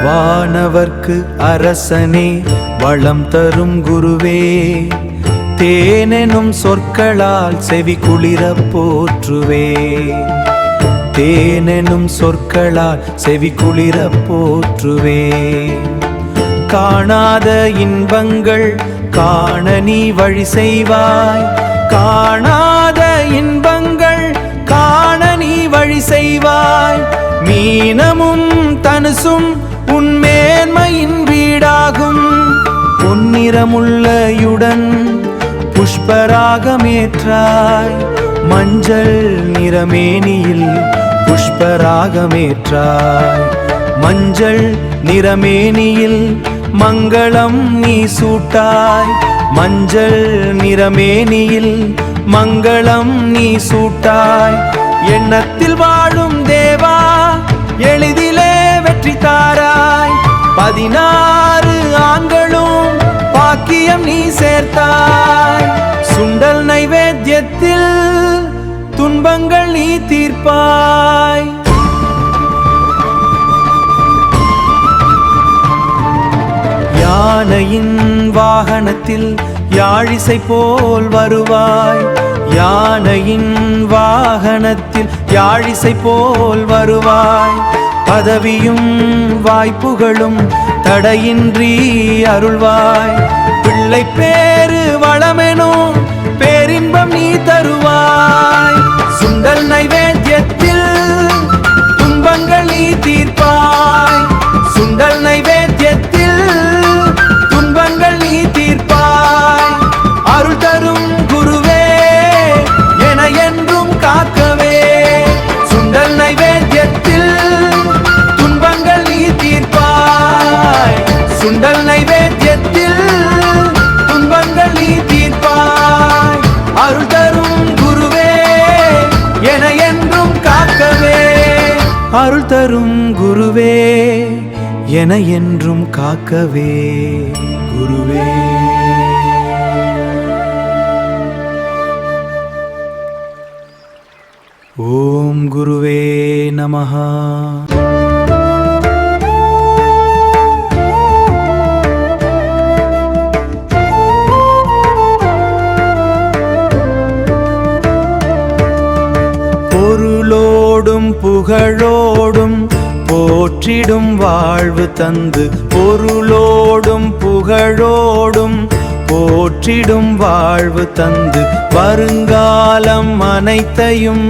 வானவர்க்கு அரசனே வளம் தரும் குருவே, தேனெனும் சொற்களால் செவி குளிர போற்றுவே. தேனெனும் சொற்களால் செவி குளிர போற்றுவே. காணாத இன்பங்கள் காண நீ வழி செய்வாய். காணாத இன்பங்கள் காண நீ வழி செய்வாய். மீனமும் தனுசும் உன்மேன்மையின் வீடாகும். பொன்னிறமுள்ளையுடன் புஷ்பராகமேற்றாய். மஞ்சள் நிறமேனியில் புஷ்பராகமேற்றாய். மஞ்சள் நிறமேனியில் மங்களம் நீ சூட்டாய். மஞ்சள் நிறமேனியில் மங்களம் நீ சூட்டாய். எண்ணத்தில் வாழும் தேவா எளிதிலே வெற்றி தாராய். 16 ஆண்களும் பாக்கியம் நீ சேர்த்தாய். சுண்டல் நைவேத்தியத்தில் துன்பங்கள் நீ தீர்ப்பாய். யானையின் வாகனத்தில் யாழிசை போல் வருவாய். யானையின் வாகனத்தில் யாழிசை போல் வருவாய். பதவியும் வாய்ப்புகளும் தடையின்றி அருள்வாய். பிள்ளை பேரு வளமெனும் பேரின்பம் நீ தருவாய். சுண்டல் நைவேத்தியத்தில் துன்பங்கள் நீ தீர்ப்பாய். சுண்டல் நைவேத்தியத்தில் துன்பங்கள் நீ தீர்ப்பாய். அருள் தரும் குருவே என என்றும் காக்கவே. சுண்டல் நைவேத்தியத்தில் துன்பங்கள் நீ தீர்ப்பாய். சுண்டல் நைவேத்தியத்தில் துன்பங்கள் நீ தீர்ப்பாய். அருள் தரும் குருவே என என்றும் காக்கவே. அருள் தரும் குருவே என என்றும் காக்கவே. குருவே ஓம் குருவே நமஹ. பொருளோடும் புகழோடும் போற்றிடும் வாழ்வு தந்து. பொருளோடும் புகழோடும் போற்றிடும் வாழ்வு தந்து. வருங்காலம் அனைத்தையும்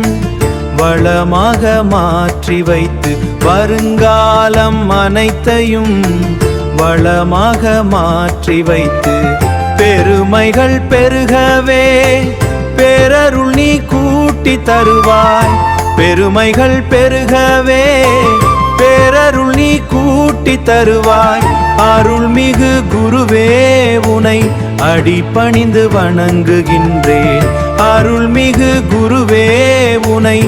வளமாக மாற்றி வைத்து. வருங்காலம் அனைத்தையும் வளமாக மாற்றி வைத்து. பெருமைகள் பெருகவே பேரருள் நீ கூட்டி தருவாய். பெருமைகள் பெருகவே பேரருள் நீ கூட்டி தருவாய். அருள்மிகு குருவே உனை அடிபணிந்து வணங்குகின்றேன். அருள்மிகு குருவே உனை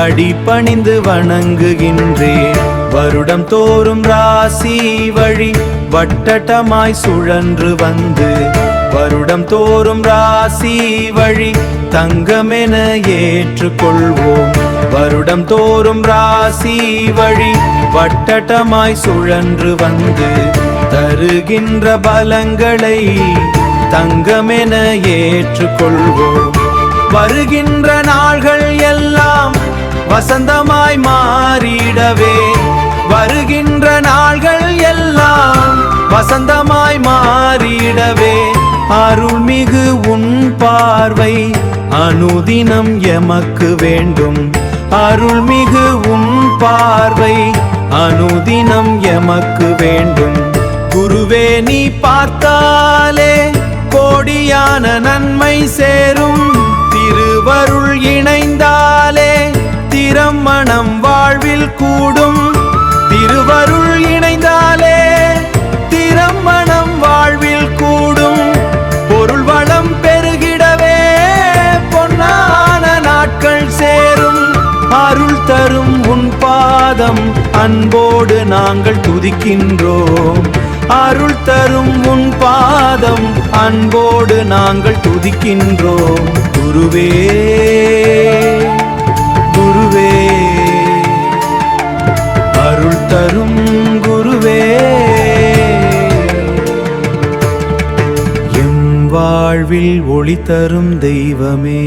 அடிபணிந்து வணங்குகின்றேன். வருடம் தோறும் ராசி வழி வட்டட்டமாய் சுழன்று வந்து. வருடம் தோறும் ராசி வழி தங்கமென ஏற்றுக்கொள்வோம். வருடம் தோறும் ராசி வழி வட்டட்டமாய் சுழன்று வந்து. தருகின்ற பலங்களை தங்கமென ஏற்றுக்கொள்வோம். வருகின்ற நாள்கள் எல்லாம் வசந்தமாய் மாறிடவே. வருகின்ற நாள்கள் எல்லாம் வசந்தமாய் மாறிடவே. அருள்மிகு உன் பார்வை அனுதினம் எமக்கு வேண்டும். அருள்மிகு உன் பார்வை அனுதினம் எமக்கு வேண்டும். குருவே நீ பார்த்தாலே கோடியான நன்மை சேரும். திருவருள் இணைந்தாலே திறமணம் வாழ்வில் கூடும். திருவருள் இணைந்தாலே திறமணம் வாழ்வில் கூடும். பொருள் வளம் பெருகிடவே பொன்னான நாட்கள் சேரும். அருள் தரும் உன் பாதம் அன்போடு நாங்கள் துதிக்கின்றோம். அருள் தரும் உன் பாதம் அன்போடு நாங்கள் துதிக்கின்றோம். குருவே குருவே அருள் தரும் குருவே, எம் வாழ்வில் ஒளி தரும் தெய்வமே.